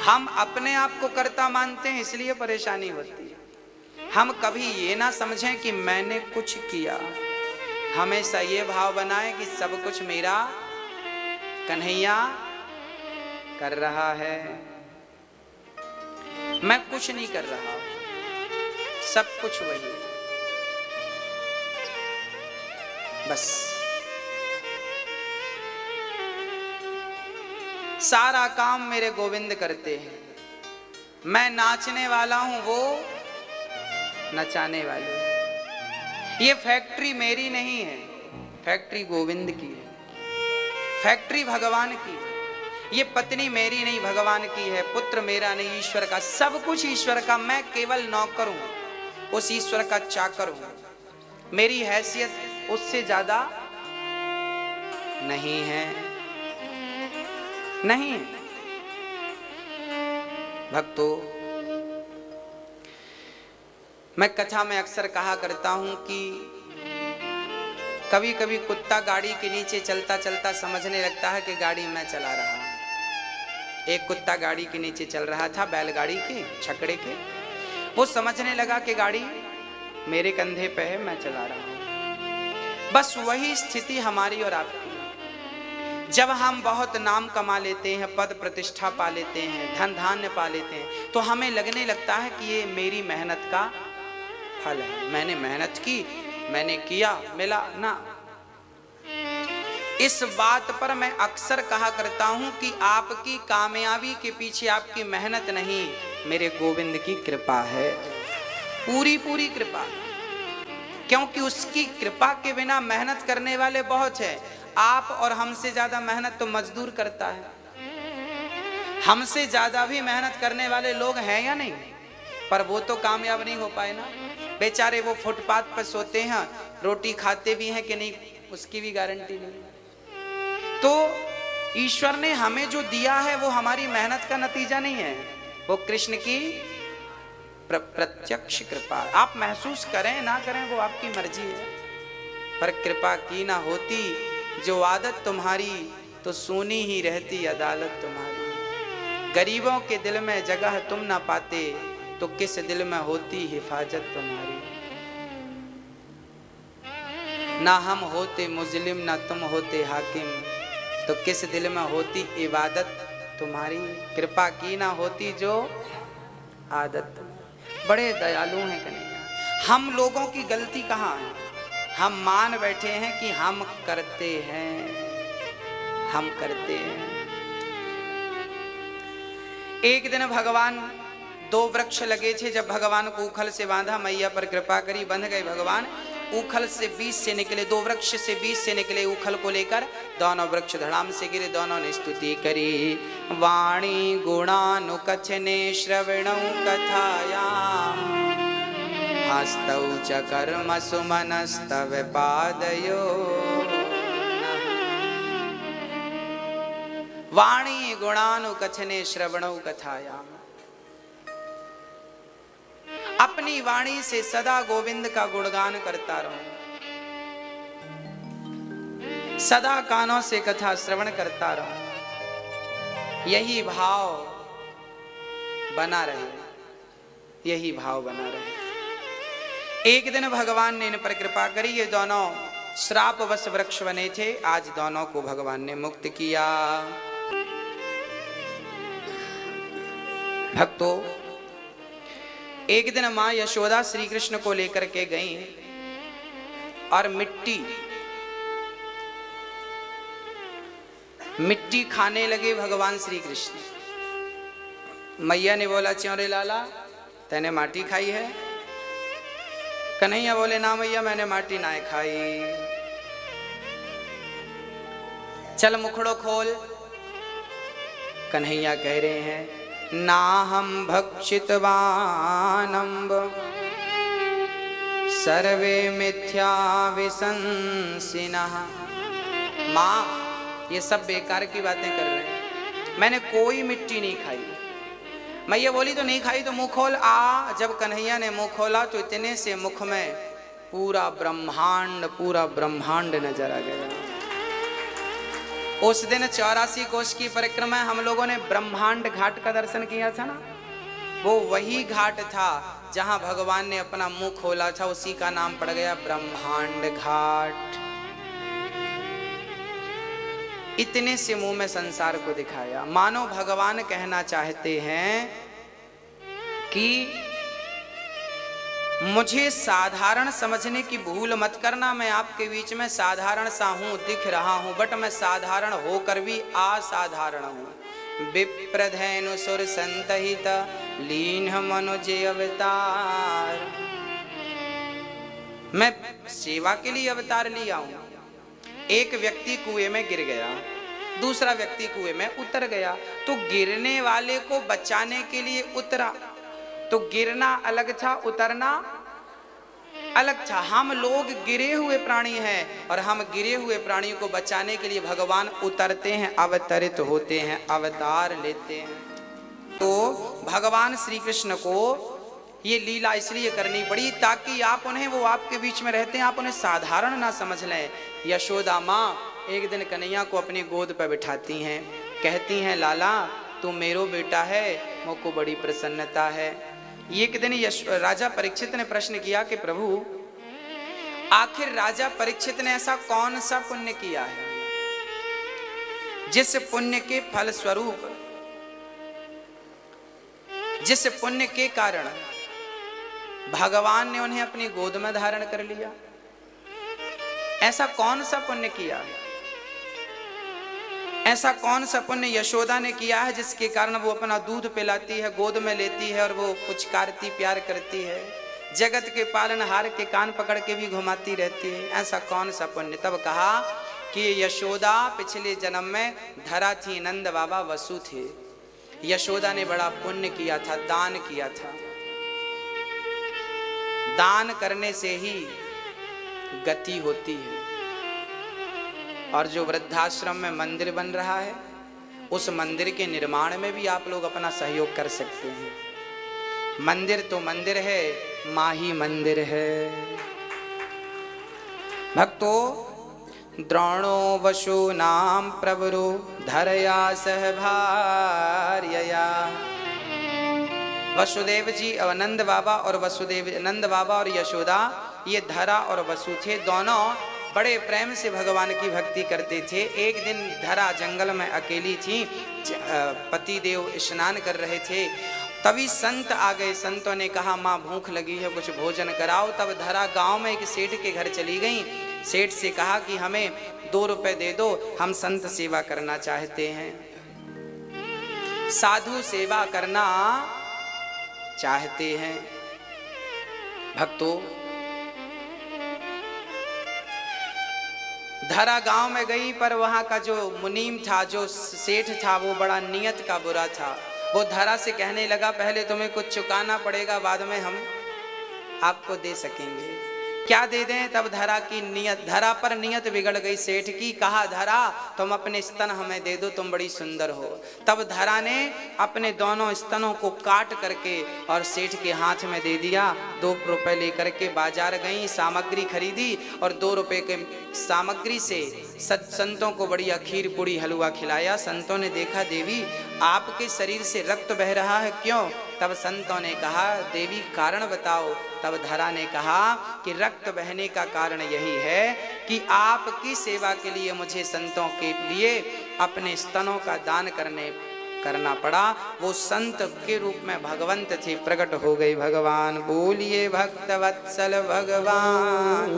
हम अपने आप को कर्ता मानते हैं, इसलिए परेशानी होती है। हम कभी ये ना समझें कि मैंने कुछ किया, हमेशा ये भाव बनाए कि सब कुछ मेरा कन्हैया कर रहा है, मैं कुछ नहीं कर रहा, सब कुछ वही है। बस सारा काम मेरे गोविंद करते हैं। मैं नाचने वाला हूं, वो नचाने वाले हैं। ये फैक्ट्री मेरी नहीं है, फैक्ट्री गोविंद की है, फैक्ट्री भगवान की है। ये पत्नी मेरी नहीं, भगवान की है। पुत्र मेरा नहीं, ईश्वर का। सब कुछ ईश्वर का, मैं केवल नौकर हूं, उस ईश्वर का चाकर हूं। मेरी हैसियत उससे ज्यादा नहीं है, नहीं। भक्तों, मैं कथा में अक्सर कहा करता हूं कि कभी कभी कुत्ता गाड़ी के नीचे चलता चलता समझने लगता है कि गाड़ी मैं चला रहा हूं। एक कुत्ता गाड़ी के नीचे चल रहा था, बैलगाड़ी के छकड़े के। वो समझने लगा कि गाड़ी मेरे कंधे पे है, मैं चला रहा हूं। बस वही स्थिति हमारी और आपकी। जब हम बहुत नाम कमा लेते हैं, पद प्रतिष्ठा पा लेते हैं, धन धान्य पा लेते हैं, तो हमें लगने लगता है कि ये मेरी मेहनत का फल है, मैंने मेहनत की, मैंने किया, मिला ना। इस बात पर मैं अक्सर कहा करता हूं कि आपकी कामयाबी के पीछे आपकी मेहनत नहीं, मेरे गोविंद की कृपा है, पूरी पूरी कृपा। क्योंकि उसकी कृपा के बिना मेहनत करने वाले बहुत है। आप और हमसे ज्यादा मेहनत तो मजदूर करता है। हमसे ज्यादा भी मेहनत करने वाले लोग हैं या नहीं, पर वो तो कामयाब नहीं हो पाए ना। बेचारे वो फुटपाथ पर सोते हैं, रोटी खाते भी हैं कि नहीं, उसकी भी गारंटी नहीं। तो ईश्वर ने हमें जो दिया है वो हमारी मेहनत का नतीजा नहीं है, वो कृष्ण की प्रत्यक्ष कृपा। आप महसूस करें ना करें वो आपकी मर्जी है, पर कृपा की ना होती जो आदत तुम्हारी, तो सुनी ही रहती अदालत तुम्हारी। गरीबों के दिल में जगह तुम ना पाते, तो किस दिल में होती हिफाजत तुम्हारी। ना हम होते मुजलिम, ना तुम होते हाकिम, तो किस दिल में होती इबादत तुम्हारी। कृपा की ना होती जो आदत। बड़े दयालु हैं कन्हैया। हम लोगों की गलती कहाँ है? हम मान बैठे हैं कि हम करते हैं, हम करते हैं। एक दिन भगवान, दो वृक्ष लगे थे, जब भगवान को उखल से बांधा, मैया पर कृपा करी, बंध गए भगवान। उखल से बीच से निकले, दो वृक्ष से बीच से निकले उखल को लेकर, दोनों वृक्ष धड़ाम से गिरे। दोनों ने स्तुति करी। वाणी गुणानुकथने श्रवणौ कथायाम, हस्तौ च कर्म सुमनस्तव पादयो। वाणी गुणानुकथने श्रवणौ कथायाम। अपनी वाणी से सदा गोविंद का गुणगान करता रहूं, सदा कानों से कथा श्रवण करता रहूं। यही भाव बना रहे, यही भाव बना रहे। एक दिन भगवान ने इन पर कृपा करी। ये दोनों श्रापवश वृक्ष बने थे, आज दोनों को भगवान ने मुक्त किया। भक्तों, एक दिन मां यशोदा श्री कृष्ण को लेकर के गई और मिट्टी खाने लगे भगवान श्री कृष्ण। मैया ने बोला, च्योरे लाला तैने माटी खाई है? कन्हैया बोले, ना मैया मैंने माटी ना खाई। चल मुखड़ो खोल। कन्हैया कह रहे हैं, ना हम भक्षितवानम्ब सर्वे मिथ्या विशंसिनः। माँ, ये सब बेकार की बातें कर रहे हैं, मैंने कोई मिट्टी नहीं खाई। मैया बोली, तो नहीं खाई तो मुंह खोल। जब कन्हैया ने मुंह खोला तो इतने से मुख में पूरा ब्रह्मांड नजर आ गया। उस दिन 84 कोष की परिक्रमा हम लोगों ने ब्रह्मांड घाट का दर्शन किया था ना, वो वही घाट था जहां भगवान ने अपना मुंह खोला था, उसी का नाम पड़ गया ब्रह्मांड घाट। इतने से मुंह में संसार को दिखाया, मानो भगवान कहना चाहते हैं कि मुझे साधारण समझने की भूल मत करना, मैं आपके बीच में साधारण सा हूं, दिख रहा हूं, बट मैं साधारण होकर भी असाधारण हूं। विप्रधेनु सुर संतहित लीन मनुज अवतार, मैं सेवा के लिए अवतार लिया हूं। एक व्यक्ति कुएं में गिर गया, दूसरा व्यक्ति कुएं में उतर गया, तो गिरने वाले को बचाने के लिए उतरा, तो गिरना अलग था, उतरना अलग था। हम लोग गिरे हुए प्राणी हैं और हम गिरे हुए प्राणियों को बचाने के लिए भगवान उतरते हैं, अवतरित होते हैं, अवतार लेते हैं। तो भगवान श्री कृष्ण को ये लीला इसलिए करनी पड़ी ताकि आप उन्हें, वो आपके बीच में रहते हैं, आप उन्हें साधारण ना समझ लें। यशोदा माँ एक दिन कन्हैया को अपनी गोद पर बिठाती हैं, कहती हैं लाला तू मेरो बेटा है, मुझको बड़ी प्रसन्नता है। एक दिन राजा परीक्षित ने प्रश्न किया कि प्रभु आखिर राजा परीक्षित ने ऐसा कौन सा पुण्य किया है जिस पुण्य के फल स्वरूप, जिस पुण्य के कारण भगवान ने उन्हें अपनी गोद में धारण कर लिया? ऐसा कौन सा पुण्य किया है, ऐसा कौन सा पुण्य यशोदा ने किया है जिसके कारण वो अपना दूध पिलाती है, गोद में लेती है और वो पुचकारती प्यार करती है, जगत के पालनहार के कान पकड़ के भी घुमाती रहती है? ऐसा कौन सा पुण्य? तब कहा कि यशोदा पिछले जन्म में धरा थी, नंद बाबा वसु थे, यशोदा ने बड़ा पुण्य किया था, दान किया था। दान करने से ही गति होती है। और जो वृद्धाश्रम में मंदिर बन रहा है, उस मंदिर के निर्माण में भी आप लोग अपना सहयोग कर सकते हैं। मंदिर तो मंदिर है, माँ ही मंदिर है। भक्तो द्रोणो वशो नाम प्रवरो धरया सहभार्यया। वसुदेव जी, नंद बाबा और वसुदेव, नंद बाबा और यशोदा, ये धरा और वसु थे, दोनों बड़े प्रेम से भगवान की भक्ति करते थे। एक दिन धरा जंगल में अकेली थी, पति देव स्नान कर रहे थे, तभी संत आ गए। संतों ने कहा माँ भूख लगी है, कुछ भोजन कराओ। तब धरा गांव में एक सेठ के घर चली गई। सेठ से कहा कि हमें 2 रुपए दे दो, हम संत सेवा करना चाहते हैं, साधु सेवा करना चाहते हैं। भक्तों, धरा गांव में गई, पर वहां का जो मुनीम था, जो सेठ था, वो बड़ा नियत का बुरा था। वो धरा से कहने लगा पहले तुम्हें कुछ चुकाना पड़ेगा, बाद में हम आपको दे सकेंगे। क्या दे दें? तब धरा की नियत, धरा पर नियत बिगड़ गई सेठ की। कहा धरा तुम अपने स्तन हमें दे दो, तुम बड़ी सुंदर हो। तब धरा ने अपने दोनों स्तनों को काट करके और सेठ के हाथ में दे दिया। 2 रुपए लेकर के बाजार गई, सामग्री खरीदी और 2 रुपए के सामग्री से संतों को बढ़िया खीर पूड़ी हलवा खिलाया। संतों ने देखा देवी आपके शरीर से रक्त बह रहा है, क्यों? तब संतों ने कहा देवी कारण बताओ। तब धरा ने कहा कि रक्त बहने का कारण यही है कि आपकी सेवा के लिए मुझे संतों के लिए अपने स्तनों का दान करना पड़ा। वो संत के रूप में भगवंत थे, प्रकट हो गए भगवान। बोलिए भक्तवत्सल भगवान।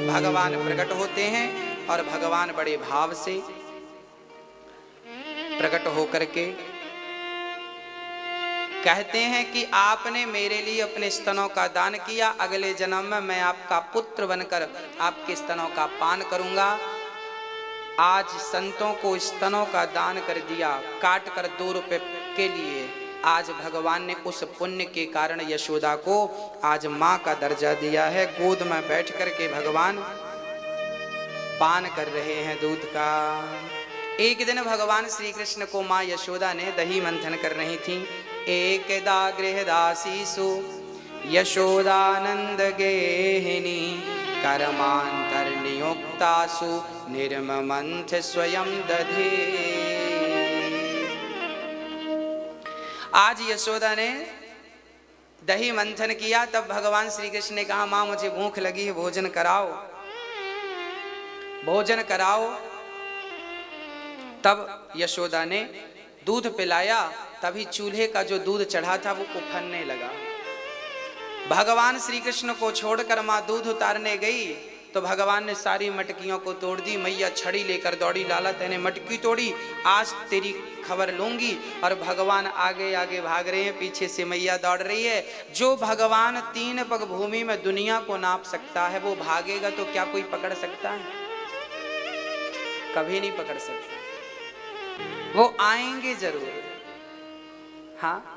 भगवान प्रकट होते हैं और भगवान बड़े भाव से प्रकट होकर के कहते हैं कि आपने मेरे लिए अपने स्तनों का दान किया, अगले जन्म में मैं आपका पुत्र बनकर आपके स्तनों का पान करूंगा। आज संतों को स्तनों का दान कर दिया, काट कर 2 रुपए के लिए। आज भगवान ने उस पुण्य के कारण यशोदा को आज माँ का दर्जा दिया है। गोद में बैठ कर के भगवान पान कर रहे हैं दूध का। एक दिन भगवान श्री कृष्ण को माँ यशोदा ने दही मंथन कर रही थी। एकदा गृहदासीसु यशोदानंद गेहिनी कर्मांतर नियुक्तासु निर्ममंथ स्वयं दधे। आज यशोदा ने दही मंथन किया, तब भगवान श्री कृष्ण ने कहा मां मुझे भूख लगी है, भोजन कराओ, भोजन कराओ। तब यशोदा ने दूध पिलाया, तभी चूल्हे का जो दूध चढ़ा था वो उफनने लगा। भगवान श्री कृष्ण को छोड़कर मां दूध उतारने गई तो भगवान ने सारी मटकियों को तोड़ दी। मैया छड़ी लेकर दौड़ी, लाला तेने मटकी तोड़ी, आज तेरी खबर लूंगी। और भगवान आगे आगे भाग रहे हैं, पीछे से मैया दौड़ रही है। जो भगवान 3 पग भूमि में दुनिया को नाप सकता है वो भागेगा तो क्या कोई पकड़ सकता है? कभी नहीं पकड़ सकता। वो आएंगे जरूर। हाँ,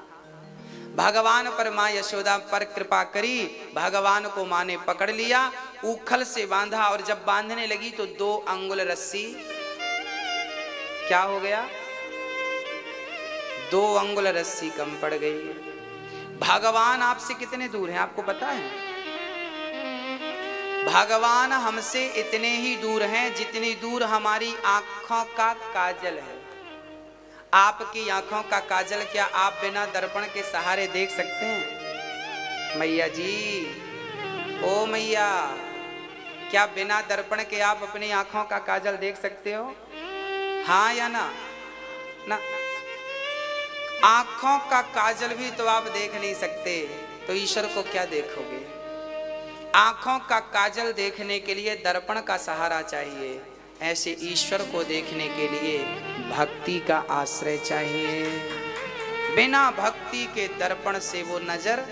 भगवान पर मां यशोदा पर कृपा करी, भगवान को मां ने पकड़ लिया, उखल से बांधा। और जब बांधने लगी तो 2 अंगुल रस्सी क्या हो गया? 2 अंगुल रस्सी कम पड़ गई। भगवान आपसे कितने दूर हैं आपको पता है? भगवान हमसे इतने ही दूर हैं जितनी दूर हमारी आंखों का काजल है। आपकी आंखों का काजल क्या आप बिना दर्पण के सहारे देख सकते हैं? मैया जी, ओ मैया, क्या बिना दर्पण के आप अपनी आंखों का काजल देख सकते हो? हाँ या ना? ना। आंखों का काजल भी तो आप देख नहीं सकते, तो ईश्वर को क्या देखोगे? आंखों का काजल देखने के लिए दर्पण का सहारा चाहिए, ऐसे ईश्वर को देखने के लिए भक्ति का आश्रय चाहिए। बिना भक्ति के दर्पण से वो नजर।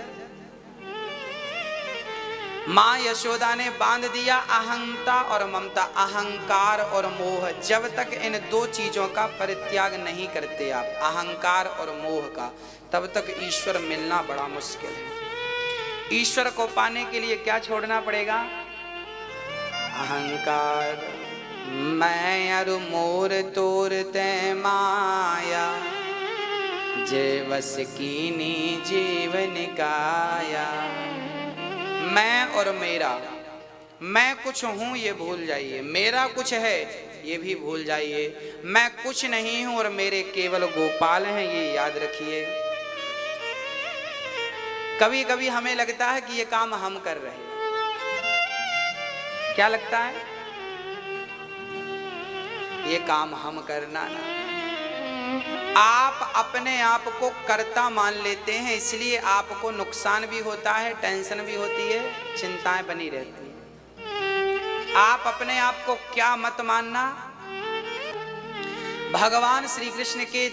मां यशोदा ने बांध दिया अहंता और ममता, अहंकार और मोह। जब तक इन 2 चीजों का परित्याग नहीं करते आप, अहंकार और मोह का, तब तक ईश्वर मिलना बड़ा मुश्किल है। ईश्वर को पाने के लिए क्या छोड़ना पड़ेगा? अहंकार। मैं अरु मोर तोर तै माया, जय वस कीनी जीवन काया। मैं और मेरा, मैं कुछ हूं ये भूल जाइए, मेरा कुछ है ये भी भूल जाइए। मैं कुछ नहीं हूं और मेरे केवल गोपाल हैं, ये याद रखिए। कभी कभी हमें लगता है कि ये काम हम कर रहे हैं। क्या लगता है? ये काम हम करना ना। आप अपने आप को कर्ता मान लेते हैं, इसलिए आपको नुकसान भी होता है, टेंशन भी होती है, चिंताएं बनी रहती है। आप अपने आप को क्या मत मानना। भगवान श्री कृष्ण के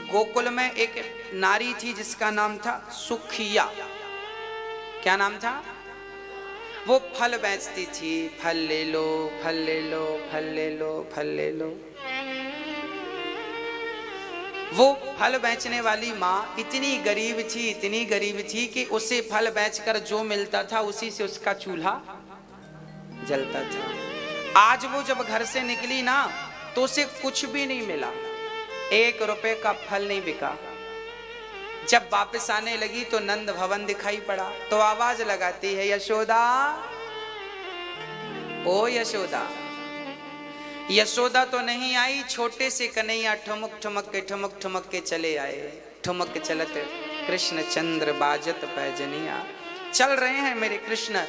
गोकुल में एक नारी थी जिसका नाम था सुखिया। क्या नाम था? वो फल बेचती थी। फल ले लो, फल ले लो, फल ले लो, फल ले लो। वो फल बेचने वाली माँ इतनी गरीब थी, इतनी गरीब थी कि उसे फल बेचकर जो मिलता था उसी से उसका चूल्हा जलता था। आज वो जब घर से निकली ना तो उसे कुछ भी नहीं मिला, 1 रुपए का फल नहीं बिका। जब वापस आने लगी तो नंद भवन दिखाई पड़ा, तो आवाज लगाती है, यशोदा, ओ यशोदा। यशोदा तो नहीं आई, छोटे से कन्हैया ठुमक ठुमक के चले आए। ठुमक चलत कृष्ण चंद्र बाजत पैजनिया। चल रहे हैं मेरे कृष्ण,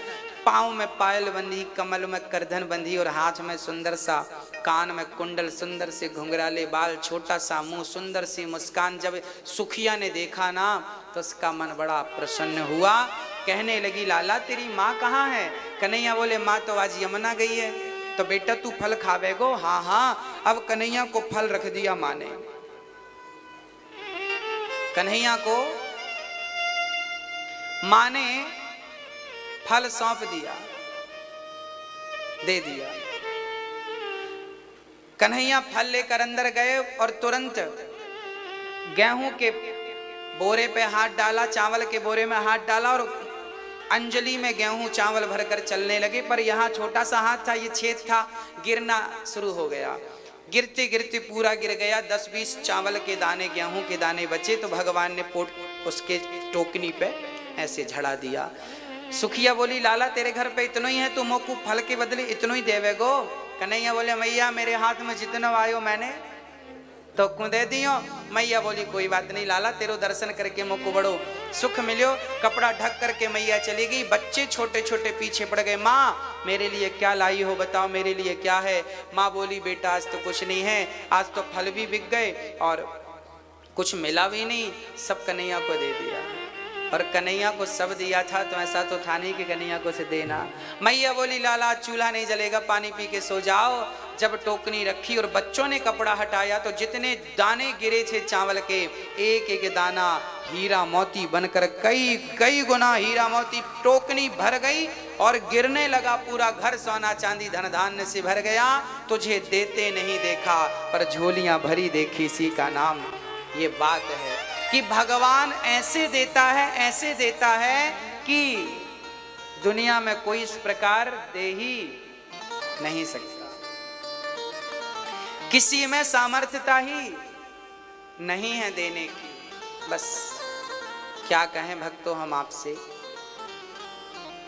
पाँव में पायल बंधी, कमल में करधन बंधी और हाथ में सुंदर सा, कान में कुंडल, सुंदर से घुंघराले बाल, छोटा सा मुंह, सुंदर सी मुस्कान। जब सुखिया ने देखा ना तो उसका मन बड़ा प्रसन्न हुआ। कहने लगी, लाला तेरी माँ कहाँ है? कन्हैया बोले, माँ तो आज यमुना गई है। तो बेटा तू फल खावेगो? हाँ हाँ। अब कन्हैया को फल रख दिया माँ ने। कन्हैया को माँ ने फल सौंप दिया, दे दिया। कन्हैया फल लेकर अंदर गए और तुरंत गेहूं के बोरे पे हाथ डाला, चावल के बोरे में हाथ डाला और अंजलि में गेहूं चावल भरकर चलने लगे। पर यहाँ छोटा सा हाथ था, ये छेद था, गिरना शुरू हो गया। गिरते गिरते पूरा गिर गया। 10-20 चावल के दाने, गेहूं के दाने बचे तो भगवान ने पोट उसके टोकनी पे ऐसे झड़ा दिया। सुखिया बोली, लाला तेरे घर पे इतना ही है, तू मोकू फल के बदले इतना ही देवेगो? कन्हैया बोले मैया मेरे हाथ में जितना आयो मैंने तो क्यों दे दियो। मैया बोली कोई बात नहीं लाला, तेरो दर्शन करके मुझको बड़ो सुख मिलो। कपड़ा ढक करके मैया चली गई। बच्चे छोटे छोटे पीछे पड़ गए, माँ मेरे लिए क्या लाई हो, बताओ मेरे लिए क्या है। माँ बोली बेटा आज तो कुछ नहीं है, आज तो फल भी बिक गए और कुछ मिला भी नहीं, सब कन्हैया को दे दिया। और कन्हैया को सब दिया था तो ऐसा तो था नहीं कि कन्हैया को से देना। मैया बोली लाला चूल्हा नहीं जलेगा, पानी पी के सो जाओ। जब टोकनी रखी और बच्चों ने कपड़ा हटाया तो जितने दाने गिरे थे चावल के, एक एक दाना हीरा मोती बनकर कई कई गुना हीरा मोती टोकनी भर गई और गिरने लगा। पूरा घर सोना चांदी धन धान्य से भर गया। तुझे देते नहीं देखा पर झोलियां भरी देखी, इसी का नाम ये बात है कि भगवान ऐसे देता है कि दुनिया में कोई इस प्रकार दे ही नहीं सकता। किसी में सामर्थ्यता ही नहीं है देने की। बस क्या कहें भक्तों हम आपसे,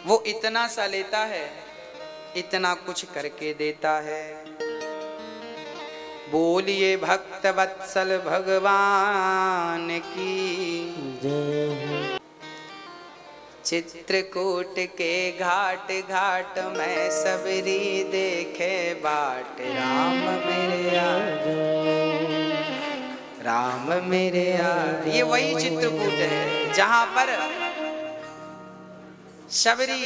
वो इतना सा लेता है, इतना कुछ करके देता है। बोलिए भक्त वत्सल भगवान की जय। चित्रकूट के घाट घाट में सबरी देखे बाट, राम मेरे राम मेरे ये वही चित्रकूट है जहां पर सबरी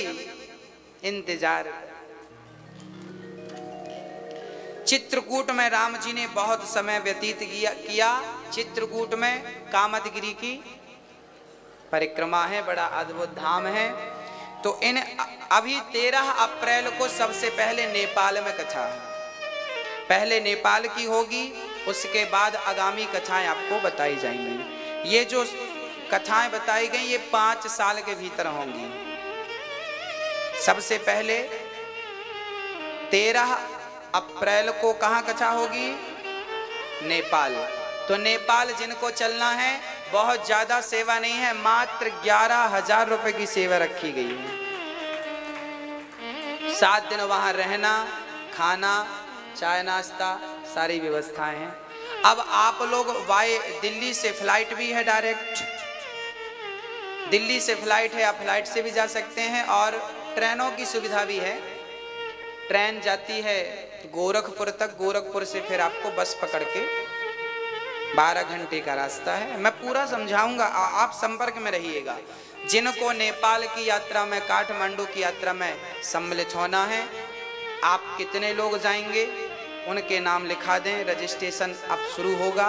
इंतजार। चित्रकूट में राम जी ने बहुत समय व्यतीत किया। चित्रकूट में कामदगिरी की परिक्रमा है, बड़ा अद्भुत धाम है। तो इन अभी 13 अप्रैल को सबसे पहले नेपाल में कथा है। पहले नेपाल की होगी, उसके बाद आगामी कथाएं आपको बताई जाएंगी। ये जो कथाएं बताई गई ये 5 साल के भीतर होंगी। सबसे पहले 13 अप्रैल को कहाँ कथा होगी? नेपाल। तो नेपाल जिनको चलना है, बहुत ज्यादा सेवा नहीं है, मात्र 11,000 रुपए की सेवा रखी गई है। 7 दिन वहां रहना, खाना, चाय नाश्ता सारी व्यवस्थाएं हैं। अब आप लोग दिल्ली से फ्लाइट भी है, डायरेक्ट दिल्ली से फ्लाइट है, आप फ्लाइट से भी जा सकते हैं और ट्रेनों की सुविधा भी है। ट्रेन जाती है गोरखपुर तक, गोरखपुर से फिर आपको बस पकड़ के 12 घंटे का रास्ता है। मैं पूरा समझाऊंगा, आप संपर्क में रहिएगा। जिनको नेपाल की यात्रा में, काठमांडू की यात्रा में सम्मिलित होना है, आप कितने लोग जाएंगे उनके नाम लिखा दें। रजिस्ट्रेशन अब शुरू होगा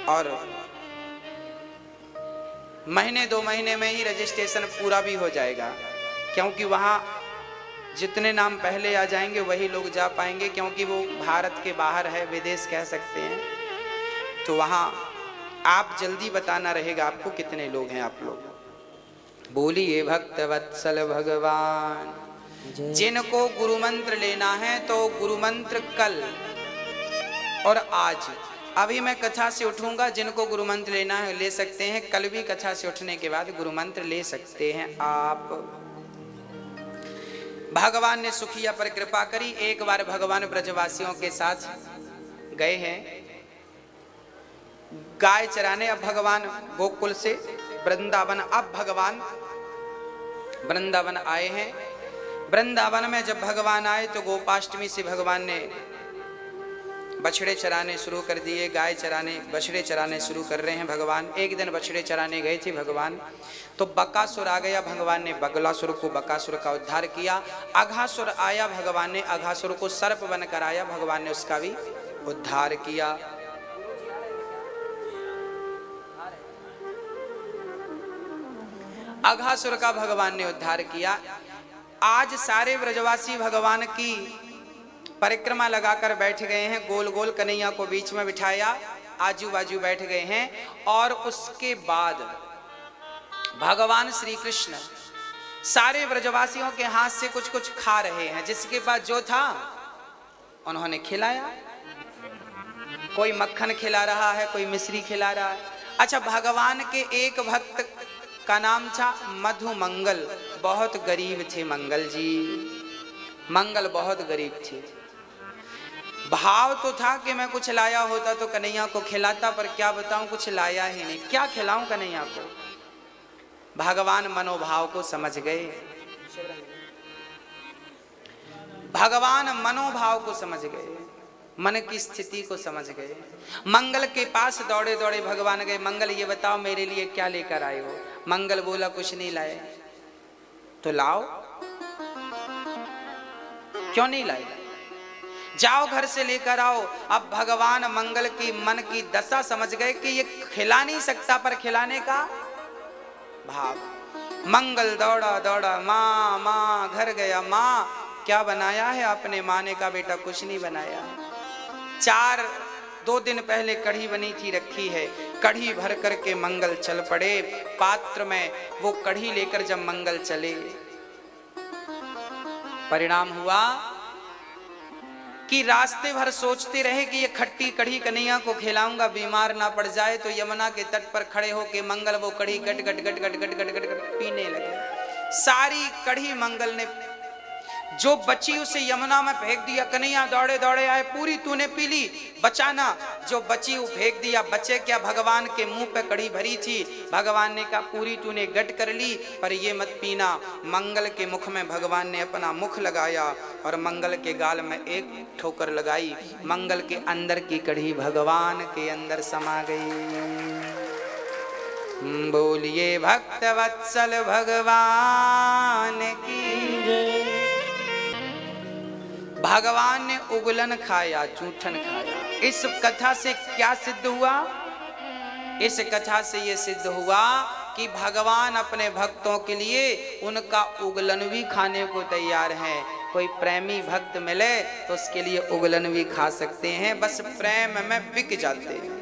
और महीने 2 महीने में ही रजिस्ट्रेशन पूरा भी हो जाएगा, क्योंकि वहाँ जितने नाम पहले आ जाएंगे वही लोग जा पाएंगे, क्योंकि वो भारत के बाहर है, विदेश कह सकते हैं। तो वहाँ आप जल्दी बताना रहेगा आपको कितने लोग हैं आप लोग। बोलिए भक्त वत्सल भगवान। जिनको गुरु मंत्र लेना है तो गुरु मंत्र कल और आज, अभी मैं कथा से उठूंगा, जिनको गुरु मंत्र लेना है ले सकते हैं। कल भी कथा से उठने के बाद गुरु मंत्र ले सकते हैं आप। भगवान ने सुखिया पर कृपा करी। एक बार भगवान ब्रजवासियों के साथ गए हैं गाय चराने। अब भगवान गोकुल से वृंदावन, अब भगवान वृंदावन आए हैं। वृंदावन में जब भगवान आए तो गोपाष्टमी से भगवान ने बछड़े चराने शुरू कर दिए, गाय चराने, बछड़े चराने शुरू कर रहे हैं भगवान। एक दिन बछड़े चराने गए थे भगवान, तो बकासुर आ गया। भगवान ने बगलासुर को, बकासुर का उद्धार किया। अघासुर आया, भगवान ने अघासुर को सर्प बनकर आया, भगवान ने उसका भी उद्धार किया। अघासुर का भगवान ने उद्धार किया। आज सारे ब्रजवासी भगवान की परिक्रमा लगाकर बैठ गए हैं, गोल गोल कन्हैया को बीच में बिठाया, आजू बाजू बैठ गए हैं। और उसके बाद भगवान श्री कृष्ण सारे ब्रजवासियों के हाथ से कुछ कुछ खा रहे हैं। जिसके पास जो था उन्होंने खिलाया। कोई मक्खन खिला रहा है, कोई मिश्री खिला रहा है। अच्छा, भगवान के एक भक्त का नाम था मधु मंगल। बहुत गरीब थे मंगल जी, मंगल बहुत गरीब थे। भाव तो था कि मैं कुछ लाया होता तो कन्हैया को खिलाता, पर क्या बताऊं कुछ लाया ही नहीं, क्या खिलाऊं कन्हैया को। भगवान मनोभाव को समझ गए, भगवान मनोभाव को समझ गए, मन की स्थिति को समझ गए। मंगल के पास दौड़े दौड़े भगवान गए, मंगल ये बताओ मेरे लिए क्या लेकर आए हो। मंगल बोला कुछ नहीं लाए। तो लाओ, क्यों नहीं लाए, जाओ घर से लेकर आओ। अब भगवान मंगल की मन की दशा समझ गए कि ये खिला नहीं सकता, पर खिलाने का भाव। मंगल दौड़ा दौड़ा, माँ माँ, घर गया, माँ क्या बनाया है आपने। माँ ने कहा बेटा कुछ नहीं बनाया, 2 दिन पहले कढ़ी बनी थी रखी है। कढ़ी भर करके मंगल चल पड़े पात्र में। वो कढ़ी लेकर जब मंगल चले, परिणाम हुआ कि रास्ते भर सोचते रहे कि ये खट्टी कढ़ी कन्हैया को खिलाऊंगा, बीमार ना पड़ जाए। तो यमुना के तट पर खड़े होके मंगल वो कढ़ी गट गट गट गट गट गट गट गट पीने लगे। सारी कढ़ी मंगल ने जो बची उसे यमुना में फेंक दिया। कन्हैया दौड़े दौड़े आए, पूरी तूने पी ली, बचाना। जो बची वो फेंक दिया, बचे क्या, भगवान के मुंह पे कढ़ी भरी थी। भगवान ने कहा पूरी तूने गट कर ली, पर ये मत पीना। मंगल के मुख में भगवान ने अपना मुख लगाया और मंगल के गाल में एक ठोकर लगाई। मंगल के अंदर की कढ़ी भगवान के अंदर समा गई। बोलिए भक्त वत्सल भगवान की जय। भगवान ने उगलन खाया, जूठन खाया। इस कथा से क्या सिद्ध हुआ, इस कथा से ये सिद्ध हुआ कि भगवान अपने भक्तों के लिए उनका उगलन भी खाने को तैयार हैं। कोई प्रेमी भक्त मिले तो उसके लिए उगलन भी खा सकते हैं, बस प्रेम में बिक जाते हैं।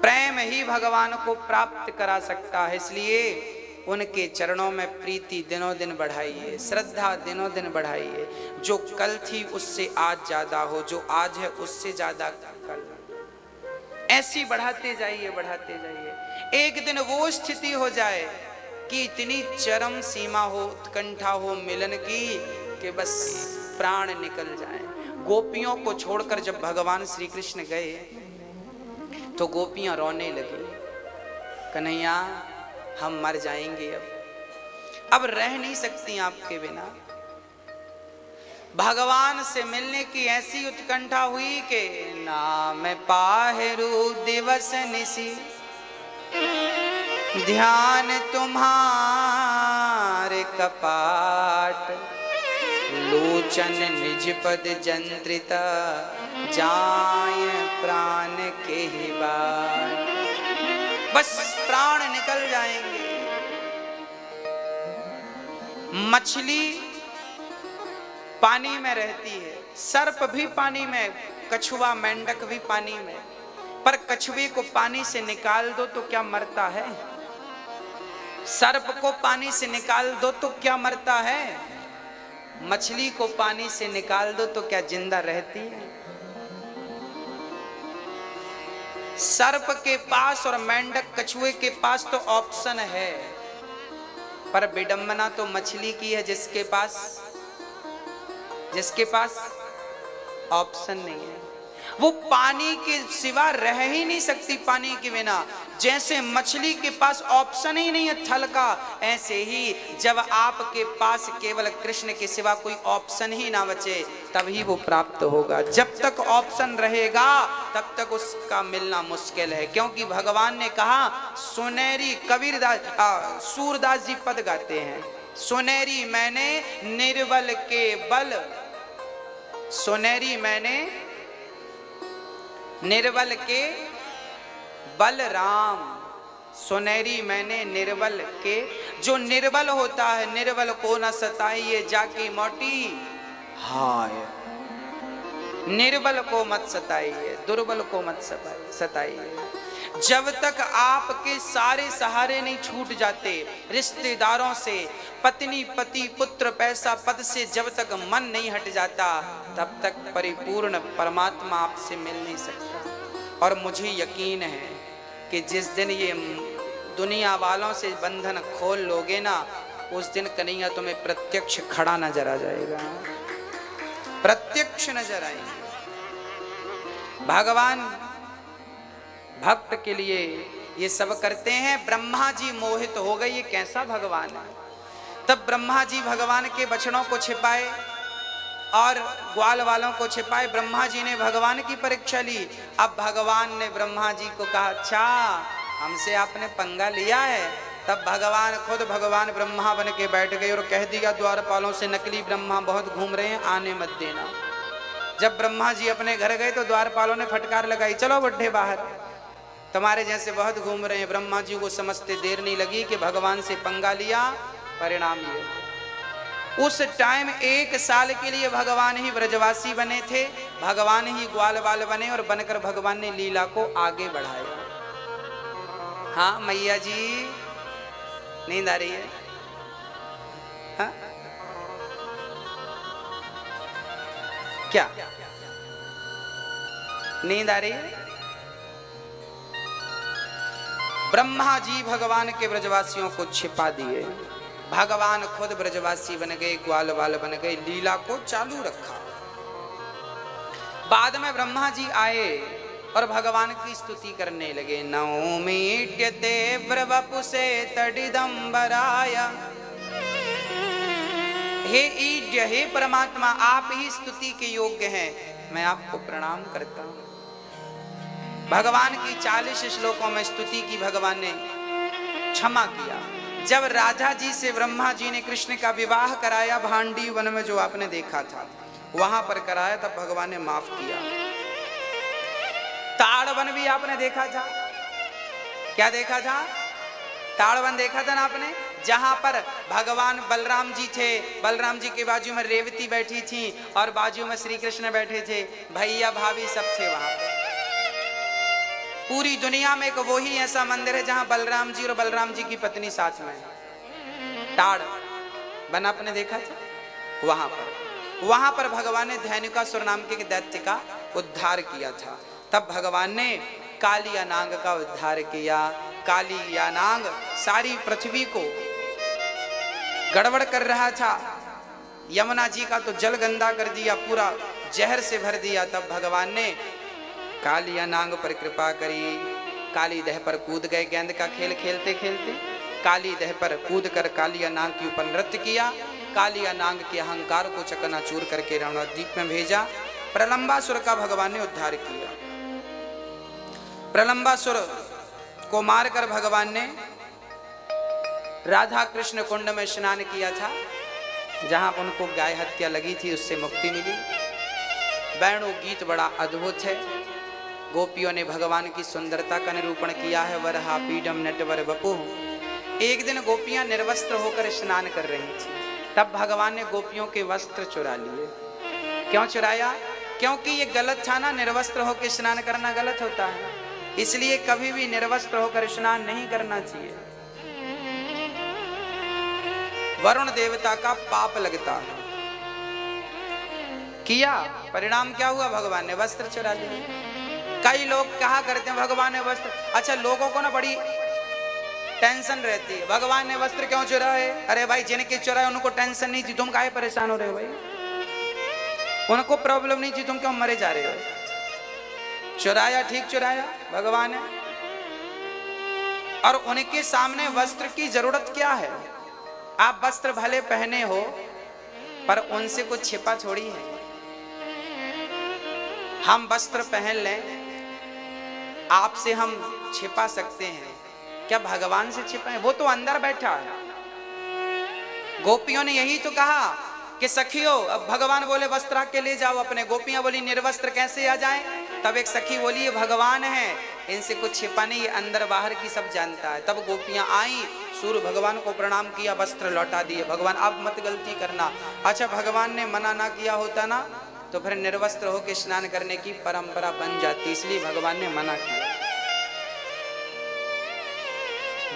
प्रेम ही भगवान को प्राप्त करा सकता है, इसलिए उनके चरणों में प्रीति दिनों दिन बढ़ाइए, श्रद्धा दिनों दिन बढ़ाइए। जो कल थी उससे आज ज्यादा हो, जो आज है उससे ज्यादा कल, ऐसी बढ़ाते जाइए, बढ़ाते जाइए। एक दिन वो स्थिति हो जाए कि इतनी चरम सीमा हो, उत्कंठा हो मिलन की कि बस प्राण निकल जाए। गोपियों को छोड़कर जब भगवान श्री कृष्ण गए तो गोपियां रोने लगी, कन्हैया हम मर जाएंगे, अब रह नहीं सकती आपके बिना। भगवान से मिलने की ऐसी उत्कंठा हुई कि नाम पाहेरु दिवस निसी, ध्यान तुम्हारे कपाट, लोचन निज पद जंत्रिता, जाय प्राण के ही बाट। बस प्राण निकल जाएंगे। मछली पानी में रहती है, सर्प भी पानी में, कछुआ मेंढक भी पानी में, पर कछुए को पानी से निकाल दो तो क्या मरता है, सर्प को पानी से निकाल दो तो क्या मरता है, मछली को पानी से निकाल दो तो क्या जिंदा रहती है। सर्प के पास और मेंढक कछुए के पास तो ऑप्शन है, पर विडंबना तो मछली की है जिसके पास ऑप्शन नहीं है। वो पानी के सिवा रह ही नहीं सकती, पानी के बिना। जैसे मछली के पास ऑप्शन ही नहीं है थल का, ऐसे ही जब आपके पास केवल कृष्ण के सिवा कोई ऑप्शन ही ना बचे तभी वो प्राप्त होगा। जब तक ऑप्शन रहेगा तब तक उसका मिलना मुश्किल है, क्योंकि भगवान ने कहा, सुनेरी कबीरदास सूरदास जी पद गाते हैं, सुनेरी मैंने निर्बल के बल, सुनेरी मैंने निर्बल के बल राम, सुनेरी मैंने निर्बल के। जो निर्बल होता है निर्बल को न सताइए, जाकी मोटी हाय। निर्बल को मत सताइए, दुर्बल को मत सताइए। जब तक आपके सारे सहारे नहीं छूट जाते, रिश्तेदारों से, पत्नी पति पुत्र पैसा पद से जब तक मन नहीं हट जाता, तब तक परिपूर्ण परमात्मा आपसे मिल नहीं सकता। और मुझे यकीन है कि जिस दिन ये दुनिया वालों से बंधन खोल लोगे ना, उस दिन कन्हैया तुम्हें प्रत्यक्ष खड़ा नजर आ जाएगा। प्रत्यक्ष नजर आएंगे। भगवान भक्त के लिए ये सब करते हैं। ब्रह्मा जी मोहित हो गए, ये कैसा भगवान है। तब ब्रह्मा जी भगवान के बछड़ों को छिपाए और ग्वाल वालों को छिपाए। ब्रह्मा जी ने भगवान की परीक्षा ली। अब भगवान ने ब्रह्मा जी को कहा, अच्छा हमसे आपने पंगा लिया है। तब भगवान खुद भगवान ब्रह्मा बन के बैठ गए और कह दिया द्वारपालों से, नकली ब्रह्मा बहुत घूम रहे हैं, आने मत देना। जब ब्रह्मा जी अपने घर गए तो द्वारपालों ने फटकार लगाई, चलो बुड्ढे बाहर, तुम्हारे जैसे बहुत घूम रहे हैं। ब्रह्मा जी को समझते देर नहीं लगी कि भगवान से पंगा लिया, परिणाम ये। उस टाइम 1 साल के लिए भगवान ही ब्रजवासी बने थे, भगवान ही ग्वाल बाल बने और बनकर भगवान ने लीला को आगे बढ़ाया। हाँ मैया जी, नींद आ रही है? हाँ? क्या नींद आ रही है? ब्रह्मा जी भगवान के ब्रजवासियों को छिपा दिए, भगवान खुद ब्रजवासी बन गए, ग्वाल बाल बन गए, लीला को चालू रखा। बाद में ब्रह्मा जी आए और भगवान की स्तुति करने लगे। नौमीट्यते ब्रवपुसे तडिदंबराय। हे ईड्य, हे परमात्मा, आप ही स्तुति के योग्य हैं, मैं आपको प्रणाम करता हूं। भगवान की 40 श्लोकों में स्तुति की भगवान ने क्षमा किया। जब राधा जी से ब्रह्मा जी ने कृष्ण का विवाह कराया, भांडी वन में जो आपने देखा था वहां पर कराया, तब भगवान ने माफ किया। ताड़वन भी आपने देखा था, क्या देखा था? ताड़वन देखा था ना आपने, जहां पर भगवान बलराम जी थे, बलराम जी के बाजू में रेवती बैठी थी और बाजू में श्री कृष्ण बैठे थे, भैया भाभी सब थे वहां पर। पूरी दुनिया में एक वो ही ऐसा मंदिर है जहां बलराम जी और बलराम जी की पत्नी साथ में है। ताड़ बन आपने देखा था, वहां पर भगवान ने धैनुकासुर नाम के दैत्य का उद्धार किया था। तब भगवान ने कालियानाग का उद्धार किया। कालियानाग सारी पृथ्वी को गड़बड़ कर रहा था, यमुना जी का तो जल गंदा कर दिया, पूरा जहर से भर दिया। तब भगवान ने कालियानाग पर कृपा करी, काली दह पर कूद गए। गेंद का खेल खेलते खेलते काली दह पर कूद कर कालियानाग के ऊपर नृत्य किया। कालियानाग के अहंकार को चकनाचूर करके रावणद्वीप में भेजा। प्रलंबासुर का भगवान ने उद्धार किया। प्रलंबासुर को मारकर भगवान ने राधा कृष्ण कुंड में स्नान किया था, जहां उनको गाय हत्या लगी थी, उससे मुक्ति मिली। वेणु गीत बड़ा अद्भुत है। गोपियों ने भगवान की सुंदरता का निरूपण किया है। वरहा पीडम नटवर बपु। एक दिन गोपियां निर्वस्त्र होकर स्नान कर रही थी, तब भगवान ने गोपियों के वस्त्र चुरा लिए। क्यों चुराया? क्योंकि ये गलत था ना, निर्वस्त्र होकर स्नान करना गलत होता है, इसलिए कभी भी निर्वस्त्र होकर स्नान नहीं करना चाहिए। वरुण देवता का पाप लगता है। किया, परिणाम क्या हुआ? भगवान ने वस्त्र चुरा लिए। कई लोग कहा करते हैं भगवान ने वस्त्र, अच्छा लोगों को ना बड़ी टेंशन रहती है, भगवान ने वस्त्र क्यों चुराए? अरे भाई जिनके चुराए उनको टेंशन नहीं थी, तुम काहे परेशान हो रहे हो भाई? उनको प्रॉब्लम नहीं थी, तुम क्यों मरे जा रहे हो? चुराया, ठीक चुराया भगवान ने। और उनके सामने वस्त्र की जरूरत क्या है? आप वस्त्र भले पहने हो पर उनसे कुछ छिपा थोड़ी है। हम वस्त्र पहन लें, आपसे हम छिपा सकते हैं क्या? भगवान से छिपाए? वो तो अंदर बैठा है। गोपियों ने यही तो कहा कि सखियों, अब भगवान बोले वस्त्र के ले जाओ अपने, गोपियां बोली निर्वस्त्र कैसे आ जाएं? तब एक सखी बोली ये भगवान है, इनसे कुछ छिपा नहीं, ये अंदर बाहर की सब जानता है। तब गोपियां आई, सूर्य भगवान को प्रणाम किया, वस्त्र लौटा दिए। भगवान अब मत गलती करना। अच्छा भगवान ने मना ना किया होता ना तो फिर निर्वस्त्र होकर स्नान करने की परंपरा बन जाती, इसलिए भगवान ने मना किया।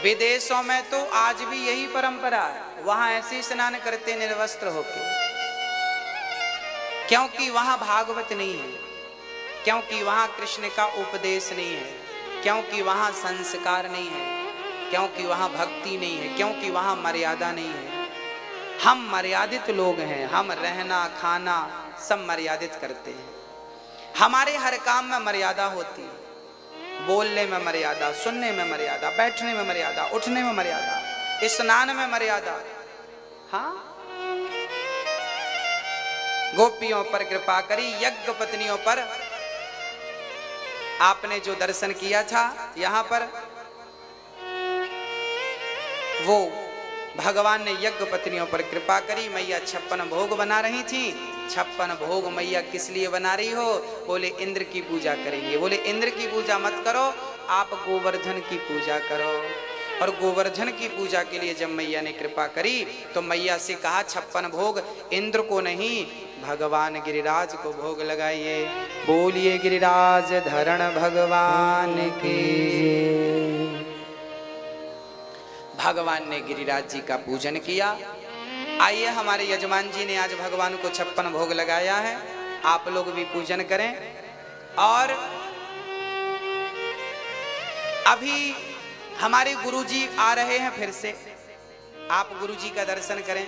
विदेशों में तो आज भी यही परंपरा है, वहां ऐसे स्नान करते निर्वस्त्र होकर, क्योंकि वहां भागवत नहीं है, क्योंकि वहां कृष्ण का उपदेश नहीं है, क्योंकि वहां संस्कार नहीं है, क्योंकि वहां भक्ति नहीं है, क्योंकि वहां मर्यादा नहीं है। हम मर्यादित लोग हैं, हम रहना खाना सब मर्यादित करते हैं। हमारे हर काम में मर्यादा होती है, बोलने में मर्यादा, सुनने में मर्यादा, बैठने में मर्यादा, उठने में मर्यादा, स्नान में मर्यादा। हाँ, गोपियों पर कृपा करी, यज्ञ पत्नियों पर आपने जो दर्शन किया था यहां पर, वो भगवान ने यज्ञ पत्नियों पर कृपा करी। मैया 56 भोग बना रही थी। 56 भोग मैया किस लिए बना रही हो? बोले इंद्र की पूजा करेंगे। बोले इंद्र की पूजा मत करो, आप गोवर्धन की पूजा करो। और गोवर्धन की पूजा के लिए जब मैया ने कृपा करी तो मैया से कहा 56 भोग इंद्र को नहीं, भगवान गिरिराज को भोग लगाइए। बोलिए गिरिराज धरण भगवान की। भगवान ने गिरिराज जी का पूजन किया। आइए, हमारे यजमान जी ने आज भगवान को 56 भोग लगाया है, आप लोग भी पूजन करें। और अभी हमारे गुरुजी आ रहे हैं फिर से, आप गुरुजी का दर्शन करें।